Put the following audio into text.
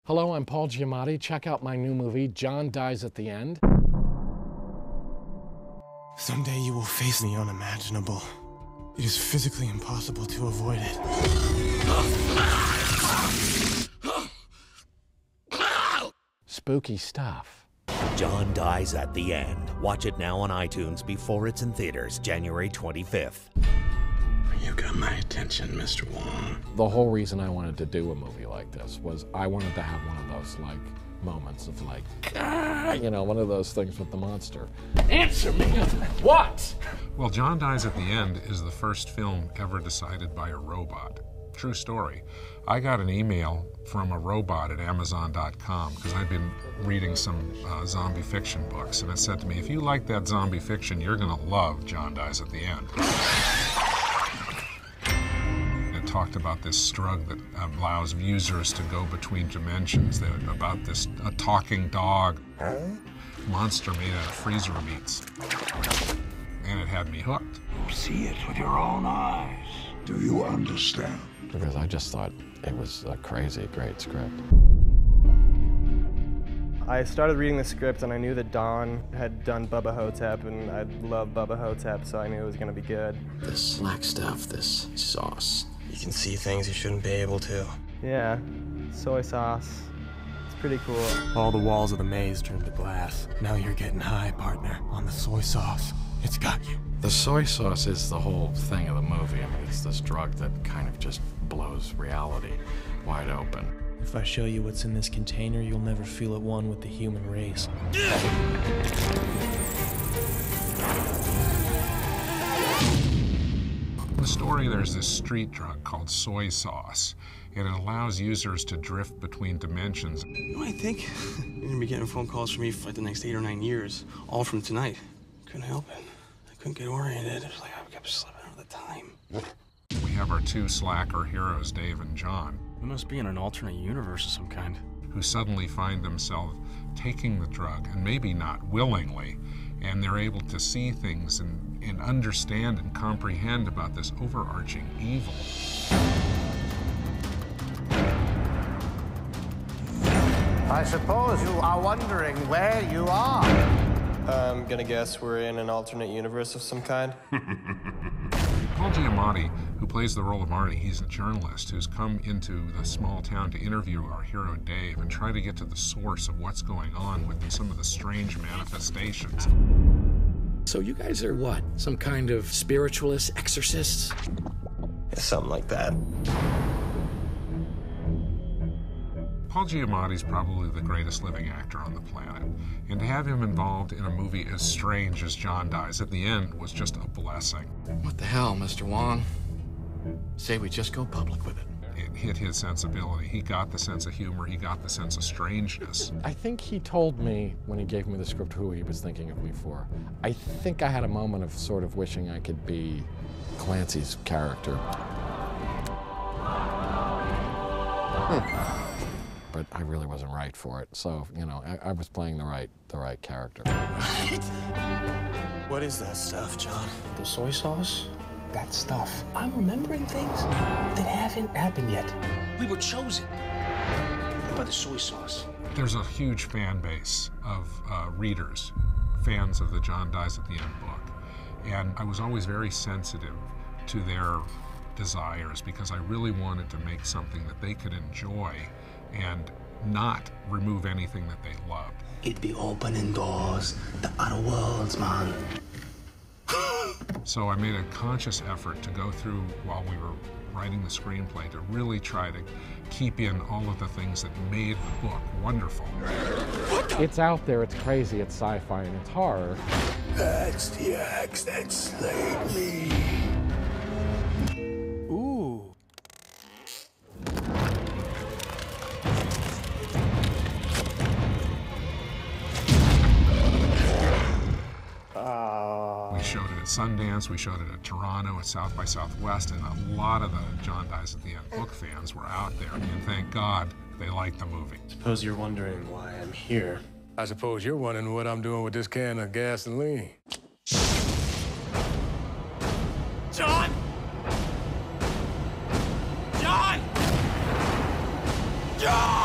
Hello, I'm Paul Giamatti. Check out my new movie, John Dies at the End. Someday you will face the unimaginable. It is physically impossible to avoid it. Spooky stuff. John Dies at the End. Watch it now on iTunes before it's in theaters, January 25th. You got my attention, Mr. Wong. The whole reason I wanted to do a movie like this was I wanted to have one of those, like, moments of, like, you know, one of those things with the monster. Answer me! What? Well, John Dies at the End is the first film ever decided by a robot. True story. I got an email from a robot at Amazon.com because I'd been reading some zombie fiction books, and it said to me, if you like that zombie fiction, you're going to love John Dies at the End. It talked about this drug that allows users to go between dimensions, about a talking dog, monster made out of freezer meats, and it had me hooked. See it with your own eyes. Do you understand? Because I just thought it was a crazy great script. I started reading the script and I knew that Don had done Bubba Ho-tep, and I love Bubba Ho-tep, so I knew it was going to be good. This black stuff, this sauce. You can see things you shouldn't be able to. Yeah, soy sauce. It's pretty cool. All the walls of the maze turned to glass. Now you're getting high, partner, on the soy sauce. It's got you. The soy sauce is the whole thing of the movie. I mean, it's this drug that kind of just blows reality wide open. If I show you what's in this container, you'll never feel at one with the human race. In the story, there's this street drug called soy sauce, and it allows users to drift between dimensions. You know, I think you're gonna be getting phone calls from me for like the next 8 or 9 years, all from tonight. Couldn't help it. I couldn't get oriented. It was like I kept slipping out of the time. We have our two slacker heroes, Dave and John, We must be in an alternate universe of some kind. who suddenly find themselves taking the drug, and maybe not willingly, and they're able to see things and understand and comprehend about this overarching evil. I suppose you are wondering where you are. I'm gonna guess we're in an alternate universe of some kind. Paul Giamatti, who plays the role of Marty, he's a journalist who's come into the small town to interview our hero Dave and try to get to the source of what's going on with some of the strange manifestations. So you guys are what? Some kind of spiritualist exorcists? Yeah, something like that. Paul Giamatti's probably the greatest living actor on the planet, and to have him involved in a movie as strange as John Dies at the End was just a blessing. What the hell, Mr. Wong? Say we just go public with it. It hit his sensibility. He got the sense of humor. He got the sense of strangeness. I think he told me when he gave me the script who he was thinking of me for. I think I had a moment of sort of wishing I could be Clancy's character. But I really wasn't right for it. So, you know, I was playing the right character. What is that stuff, John? The soy sauce? That stuff. I'm remembering things that haven't happened yet. We were chosen by the soy sauce. There's a huge fan base of readers, fans of the John Dies at the End book. And I was always very sensitive to their desires because I really wanted to make something that they could enjoy and not remove anything that they loved. It'd be opening doors to other worlds, man. So I made a conscious effort to go through while we were writing the screenplay to really try to keep in all of the things that made the book wonderful. It's out there, it's crazy, it's sci-fi, and it's horror. That's the axe that slayed me. Ooh. We showed it at Sundance, we showed it at Toronto, at South by Southwest, and a lot of the John Dies at the End book fans were out there, and thank God they liked the movie. Suppose you're wondering why I'm here. I suppose you're wondering what I'm doing with this can of gasoline. John! John! John!